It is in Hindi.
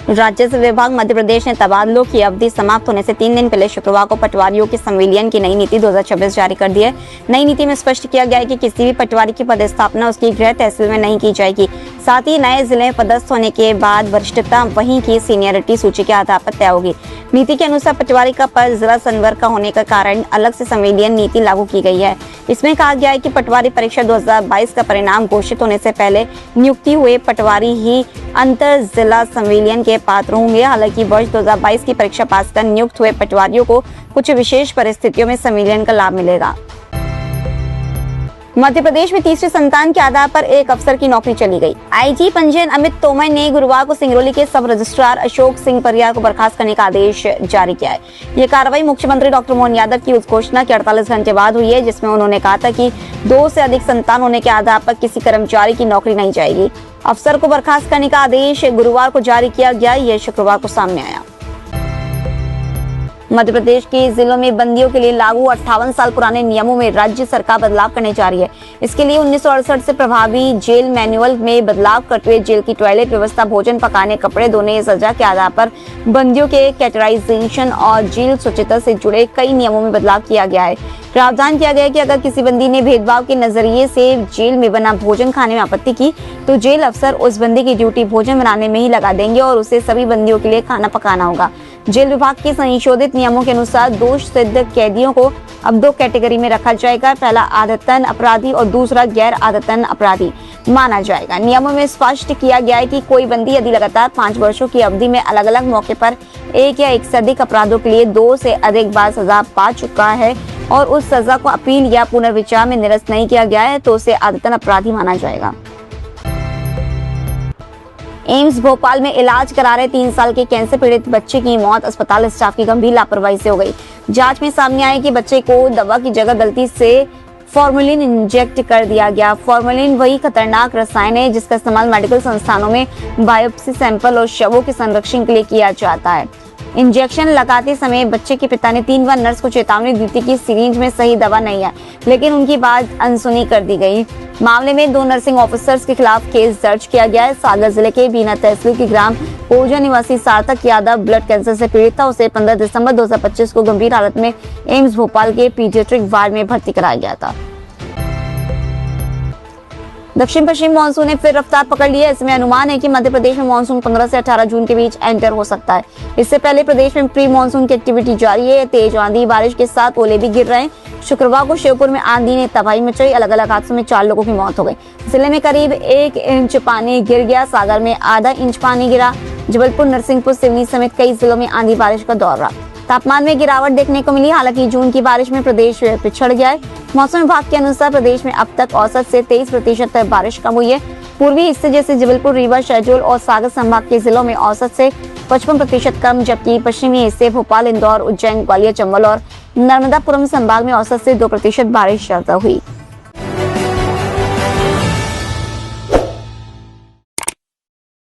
राजस्व विभाग मध्य प्रदेश ने तबादलों की अवधि समाप्त होने से 3 दिन पहले शुक्रवार को पटवारियों के संविलियन की नई नीति 2026 जारी कर दी है। नई नीति में स्पष्ट किया गया है कि किसी भी पटवारी की पदस्थापना उसकी गृह तहसील में नहीं की जाएगी। साथ ही नए जिले में पदस्थ होने के बाद वरिष्ठता वहीं की सीनियरिटी सूची के आधार पर तय होगी। नीति के अनुसार पटवारी का पद जिला संवर्ग का होने का कारण अलग से संविलियन नीति लागू की गई है। इसमें कहा गया है कि पटवारी परीक्षा 2022 का परिणाम घोषित होने से पहले नियुक्ति हुए पटवारी ही अंतर जिला संविलियन के पात्र होंगे। हालांकि वर्ष 2022 की परीक्षा पास कर नियुक्त हुए पटवारियों को कुछ विशेष परिस्थितियों में संविलियन का लाभ मिलेगा। मध्य प्रदेश में तीसरी संतान के आधार पर एक अफसर की नौकरी चली गई। आईजी पंजीयन अमित तोमर ने गुरुवार को सिंगरौली के सब रजिस्ट्रार अशोक सिंह परियार को बर्खास्त करने का आदेश जारी किया है। यह कार्रवाई मुख्यमंत्री डॉक्टर मोहन यादव की उस घोषणा के 48 घंटे बाद हुई है, जिसमें उन्होंने कहा था कि 2 से अधिक संतान होने के आधार पर किसी कर्मचारी की नौकरी नहीं जाएगी। अफसर को बर्खास्त करने का आदेश गुरुवार को जारी किया गया। यह शुक्रवार को सामने आया। मध्य प्रदेश के जिलों में बंदियों के लिए लागू 58 साल पुराने नियमों में राज्य सरकार बदलाव करने जा रही है। इसके लिए 1968 से प्रभावी जेल मैनुअल में बदलाव करते हुए जेल की टॉयलेट व्यवस्था, भोजन पकाने, कपड़े धोने, सजा के आधार पर बंदियों के कैटेगराइजेशन और जेल स्वच्छता से जुड़े कई नियमों में बदलाव किया गया है। प्रावधान किया गया है कि अगर किसी बंदी ने भेदभाव के नजरिए से जेल में बना भोजन खाने में आपत्ति की तो जेल अफसर उस बंदी की ड्यूटी भोजन बनाने में ही लगा देंगे और उसे सभी बंदियों के लिए खाना पकाना होगा। जेल विभाग के संशोधित नियमों के अनुसार दोष सिद्ध कैदियों को अब 2 कैटेगरी में रखा जाएगा। पहला आदतन अपराधी और दूसरा गैर आदतन अपराधी माना जाएगा। नियमों में स्पष्ट किया गया है कि कोई बंदी यदि लगातार 5 वर्षों की अवधि में अलग अलग मौके पर एक या एक से अधिक अपराधों के लिए 2 से अधिक बार सजा पा चुका है और उस सजा को अपील या पुनर्विचार में निरस्त नहीं किया गया है तो उसे आदतन अपराधी माना जाएगा। एम्स भोपाल में इलाज करा रहे 3 साल के कैंसर पीड़ित बच्चे की मौत अस्पताल स्टाफ की गंभीर लापरवाही से हो गई। जांच में सामने आया कि बच्चे को दवा की जगह गलती से फॉर्मेलिन इंजेक्ट कर दिया गया। फॉर्मेलिन वही खतरनाक रसायन है जिसका इस्तेमाल मेडिकल संस्थानों में बायोप्सी सैंपल और शवों के संरक्षण के लिए किया जाता है। इंजेक्शन लगाते समय बच्चे के पिता ने 3 बार नर्स को चेतावनी दी थी कि सिरिंज में सही दवा नहीं है, लेकिन उनकी बात अनसुनी कर दी गई। मामले में 2 नर्सिंग ऑफिसर्स के खिलाफ केस दर्ज किया गया है। सागर जिले के बीना तहसील के ग्राम पोजा निवासी सार्थक यादव ब्लड कैंसर से पीड़ित था। उसे 15 दिसंबर 2025 को गंभीर हालत में एम्स भोपाल के पीडियाट्रिक वार्ड में भर्ती कराया गया था। दक्षिण पश्चिम मानसून ने फिर रफ्तार पकड़ ली है। इसमें अनुमान है कि मध्य प्रदेश में मानसून 15 से 18 जून के बीच एंटर हो सकता है। इससे पहले प्रदेश में प्री मानसून की एक्टिविटी जारी है। तेज आंधी बारिश के साथ ओले भी गिर रहे हैं। शुक्रवार को शिवपुर में आंधी ने तबाही मचाई। अलग अलग हादसों में 4 लोगों की मौत हो गई। जिले में करीब 1 इंच पानी गिर गया। सागर में आधा इंच पानी गिरा। जबलपुर, नरसिंहपुर, सिवनी समेत कई जिलों में आंधी बारिश का दौर रहा। तापमान में गिरावट देखने को मिली। हालांकि जून की बारिश में प्रदेश पिछड़ गया है। मौसम विभाग के अनुसार प्रदेश में अब तक औसत से 23% तक बारिश कम हुई है। पूर्वी हिस्से जैसे जबलपुर, रीवा, शहडोल और सागर संभाग के जिलों में औसत से 55% कम, जबकि पश्चिमी हिस्से भोपाल, इंदौर, उज्जैन, ग्वालियर, चंबल और नर्मदापुरम संभाग में औसत से 2% बारिश ज्यादा हुई।